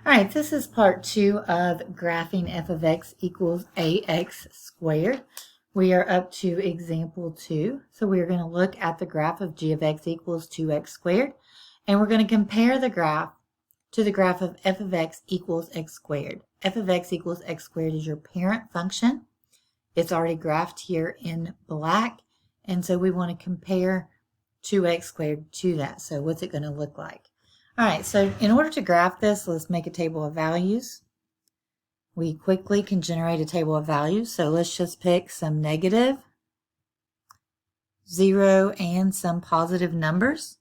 All right, this is part 2 of graphing f of x equals ax squared. We are up to example 2. So we're going to look at the graph of g of x equals 2x squared. And we're going to compare the graph to the graph of f of x equals x squared. F of x equals x squared is your parent function. It's already graphed here in black. And so we want to compare 2x squared to that. So what's it going to look like? All right, so in order to graph this, let's make a table of values. We quickly can generate a table of values. So let's just pick some negative, 0, and some positive numbers.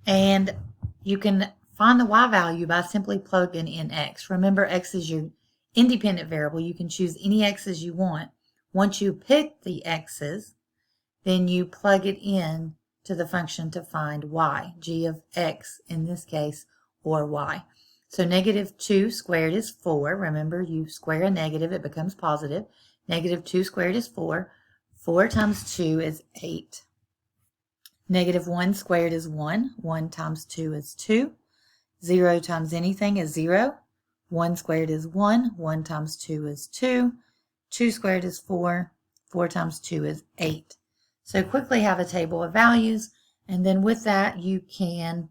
And you can find the y value by simply plugging in x. Remember, x is your independent variable. You can choose any x's you want. Once you pick the x's, then you plug it in to the function to find y, g of x in this case, or y. So negative 2 squared is 4. Remember, you square a negative, it becomes positive. Negative 2 squared is 4. 4 times 2 is 8. Negative 1 squared is 1. 1 times 2 is 2. 0 times anything is 0. 1 squared is 1. 1 times 2 is 2. 2 squared is 4. 4 times 2 is 8. So quickly have a table of values, and then with that you can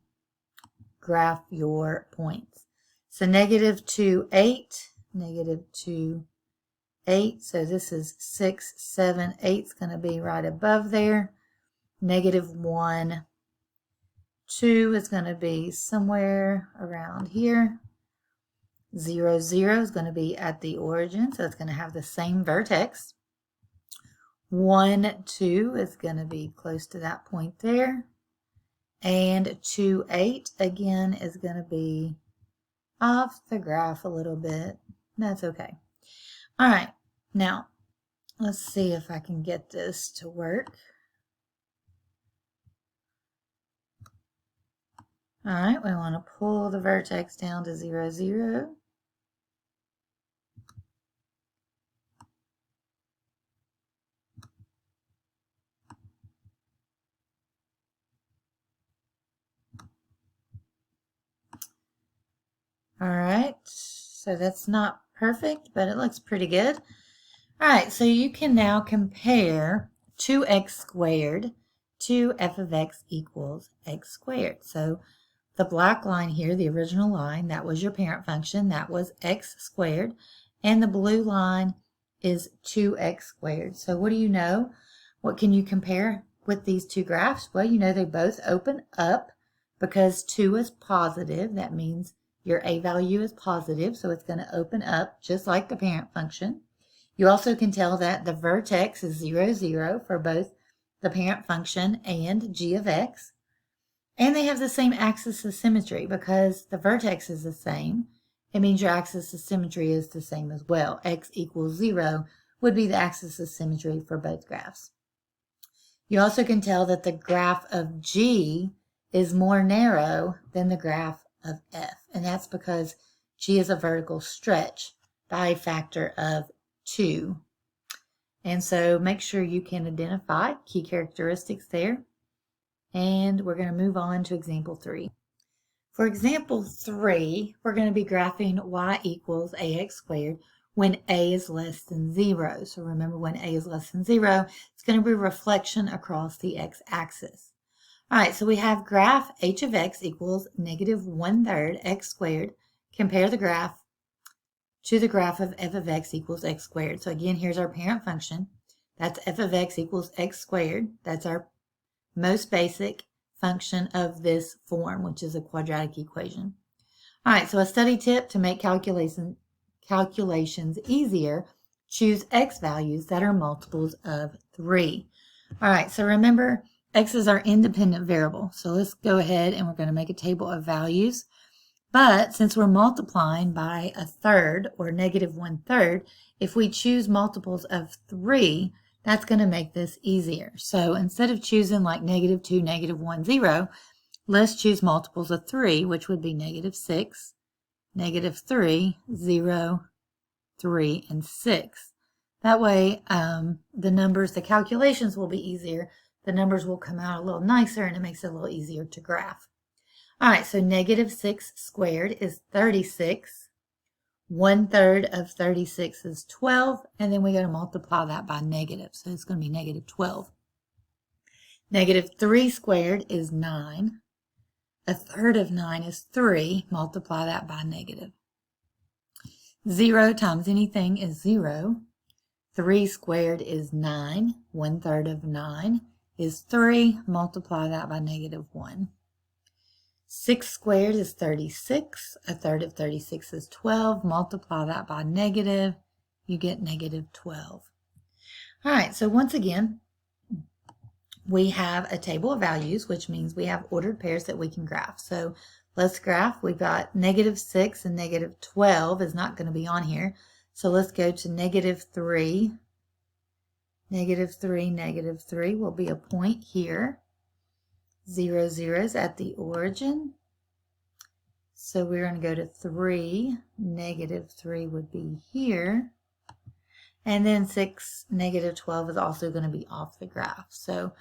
graph your points. So negative 2, 8, negative 2, 8. So this is 6, 7, 8 is going to be right above there. Negative 1, 2 is going to be somewhere around here. 0, 0 is going to be at the origin, so it's going to have the same vertex. 1, 2 is going to be close to that point there. And 2, 8 again is going to be off the graph a little bit. That's okay. All right, now let's see if I can get this to work. All right, we want to pull the vertex down to 0, 0. All right, so that's not perfect, but it looks pretty good. All right, so you can now compare 2x squared to f of x equals x squared. So the black line here, the original line, that was your parent function, that was x squared, and the blue line is 2x squared. So what do you know? What can you compare with these two graphs? Well, you know they both open up because 2 is positive. That means your a value is positive, so it's going to open up just like the parent function. You also can tell that the vertex is 0, 0 for both the parent function and g of x. And they have the same axis of symmetry because the vertex is the same. It means your axis of symmetry is the same as well. X equals 0 would be the axis of symmetry for both graphs. You also can tell that the graph of G is more narrow than the graph of F, and that's because G is a vertical stretch by a factor of 2. And so make sure you can identify key characteristics there. And we're going to move on to example 3. For example 3, we're going to be graphing y equals ax squared when a is less than 0. So remember, when a is less than 0, it's going to be a reflection across the x-axis. All right, so we have graph h of x equals negative 1/3 x squared. Compare the graph to the graph of f of x equals x squared. So again, here's our parent function. That's f of x equals x squared. That's our most basic function of this form, which is a quadratic equation. All right, so a study tip to make calculations easier, choose x values that are multiples of 3. All right, so remember, x is our independent variable. So let's go ahead and we're going to make a table of values. But since we're multiplying by 1/3 or negative 1/3, if we choose multiples of 3, that's going to make this easier. So instead of choosing like negative 2, negative 1, 0, let's choose multiples of 3, which would be negative 6, negative 3, 0, 3, and 6. That way, the calculations will be easier. The numbers will come out a little nicer, and it makes it a little easier to graph. All right, so negative 6 squared is 36. 1/3 of 36 is 12, and then we got to multiply that by negative, so it's going to be negative 12. Negative 3 squared is 9. 1/3 of 9 is 3. Multiply that by negative. 0 times anything is 0. 3 squared is 9. 1/3 of 9 is 3. Multiply that by negative 1. 6 squared is 36. 1/3 of 36 is 12. Multiply that by negative. You get negative 12. All right, so once again, we have a table of values, which means we have ordered pairs that we can graph. So let's graph. We've got negative 6 and negative 12 is not going to be on here. So let's go to negative 3. Negative 3, negative 3 will be a point here. 0, 0 is at the origin. So we're going to go to 3. Negative 3 would be here. And then 6, negative 12 is also going to be off the graph. So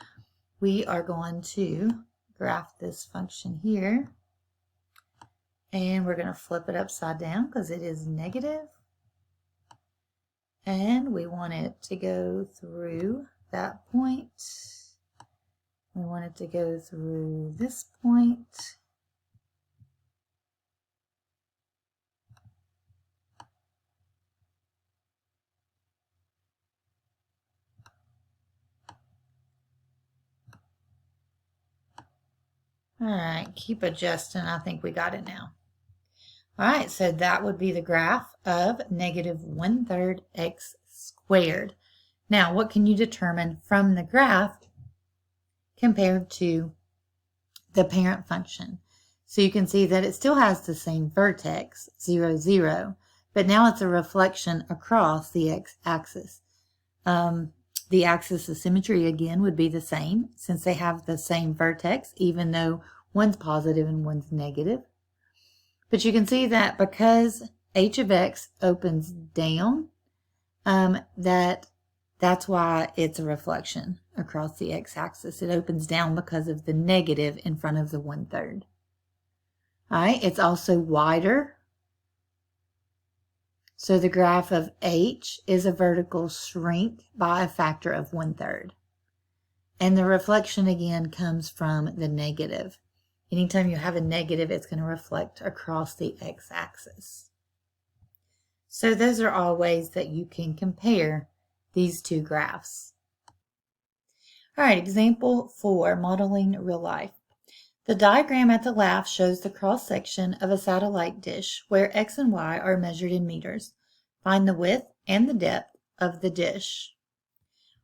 we are going to graph this function here. And we're going to flip it upside down because it is negative. And we want it to go through that point. We want it to go through this point. All right, keep adjusting. I think we got it now. All right, so that would be the graph of negative 1/3 x squared. Now, what can you determine from the graph compared to the parent function? So you can see that it still has the same vertex, 0, 0, but now it's a reflection across the x-axis. The axis of symmetry, again, would be the same since they have the same vertex, even though one's positive and one's negative. But you can see that because h of x opens down, that's why it's a reflection across the x-axis. It opens down because of the negative in front of the 1/3. All right, it's also wider. So the graph of h is a vertical shrink by a factor of 1/3. And the reflection again comes from the negative. Anytime you have a negative, it's going to reflect across the x-axis. So those are all ways that you can compare these two graphs. All right, example 4, modeling real life. The diagram at the left shows the cross-section of a satellite dish where x and y are measured in meters. Find the width and the depth of the dish.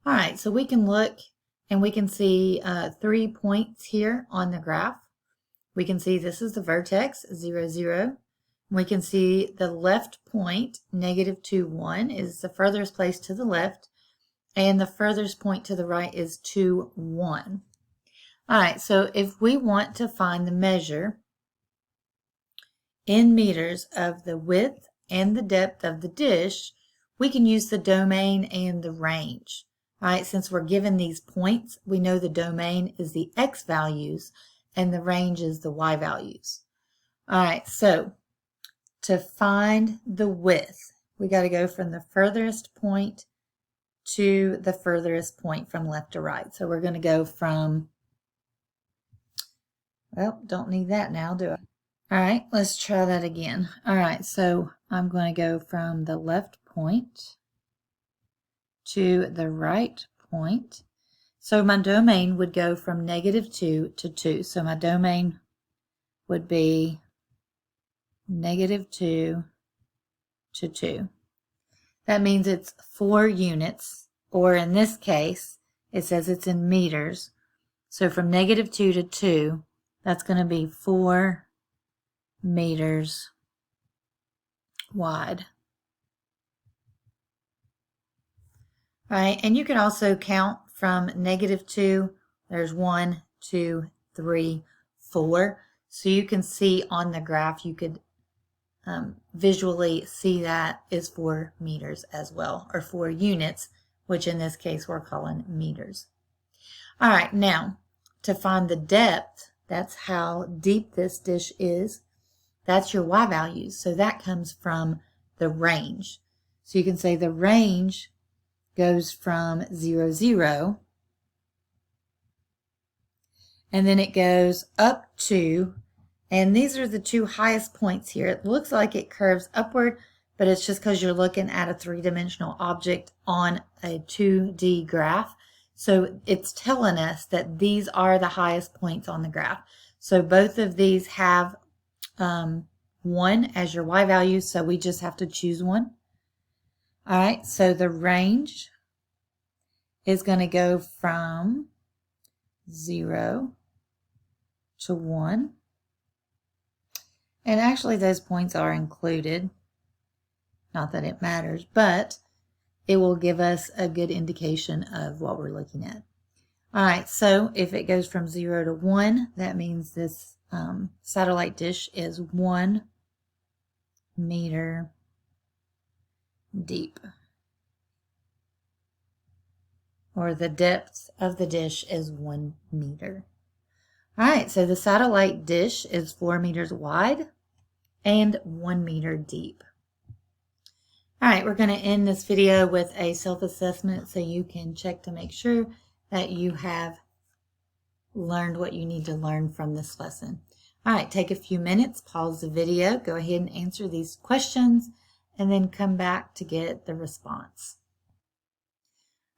All right, so we can look and we can see 3 points here on the graph. We can see this is the vertex, 0, 0. We can see the left point, negative 2, 1, is the furthest place to the left, and the furthest point to the right is 2, 1. All right, so if we want to find the measure in meters of the width and the depth of the dish, we can use the domain and the range. All right, since we're given these points, we know the domain is the x values and the range is the y values. All right, so to find the width, we got to go from the furthest point to the furthest point from left to right. So we're going to go from, well, don't need that now, do I? All right, let's try that again. All right, so I'm going to go from the left point to the right point. So my domain would go from negative 2 to 2. So my domain would be negative 2 to 2. That means it's 4 units, or in this case, it says it's in meters. So from negative 2 to 2, that's going to be 4 meters wide. All right, and you can also count from negative 2. There's 1, 2, 3, 4. So you can see on the graph, you could visually see that is 4 meters as well, or 4 units, which in this case we're calling meters. All right, now to find the depth That's how deep this dish is. That's your y values. So that comes from the range. So you can say the range goes from 0, 0, and then it goes up to, and these are the two highest points here. It looks like it curves upward, but it's just because you're looking at a three-dimensional object on a 2D graph. So it's telling us that these are the highest points on the graph. So both of these have 1 as your y value, so we just have to choose one. All right, so the range is going to go from 0 to 1. And actually those points are included. Not that it matters, but it will give us a good indication of what we're looking at. All right, so if it goes from 0 to 1, that means this satellite dish is 1 meter deep. Or the depth of the dish is 1 meter. All right, so the satellite dish is 4 meters wide and 1 meter deep. All right, we're going to end this video with a self-assessment so you can check to make sure that you have learned what you need to learn from this lesson. All right, take a few minutes, pause the video, go ahead and answer these questions, and then come back to get the response.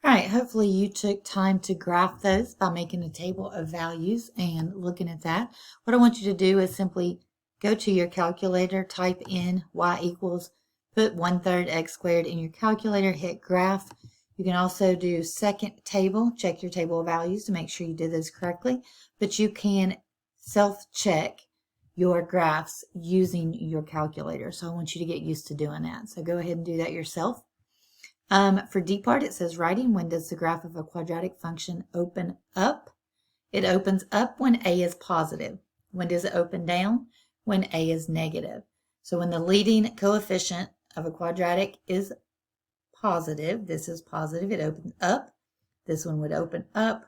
All right, hopefully you took time to graph those by making a table of values and looking at that. What I want you to do is simply go to your calculator, type in y equals, put 1/3 x squared in your calculator, hit graph. You can also do second table, check your table of values to make sure you did those correctly, but you can self-check your graphs using your calculator. So I want you to get used to doing that. So go ahead and do that yourself. For D part, it says writing, when does the graph of a quadratic function open up? It opens up when a is positive. When does it open down? When a is negative. So when the leading coefficient of a quadratic is positive, this is positive, it opens up. This one would open up.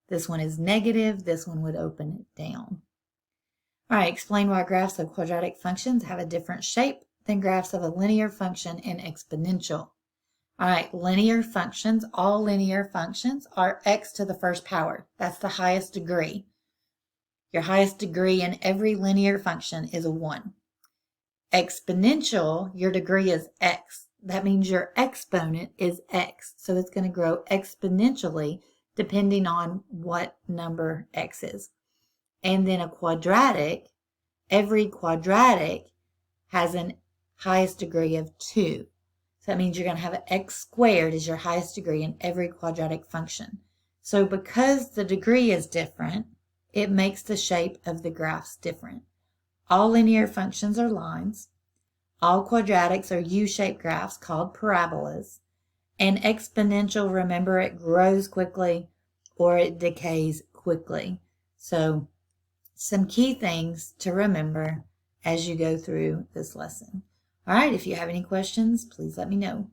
This one is negative. This one would open down. All right, explain why graphs of quadratic functions have a different shape than graphs of a linear function and exponential. All right, linear functions, all linear functions are x to the first power. That's the highest degree. Your highest degree in every linear function is a 1. Exponential, your degree is x. That means your exponent is x. So it's going to grow exponentially depending on what number x is. And then a quadratic, every quadratic has an highest degree of 2. So that means you're going to have an x squared as your highest degree in every quadratic function. So because the degree is different, it makes the shape of the graphs different. All linear functions are lines. All quadratics are U-shaped graphs called parabolas. And exponential, remember, it grows quickly or it decays quickly. So some key things to remember as you go through this lesson. All right, if you have any questions, please let me know.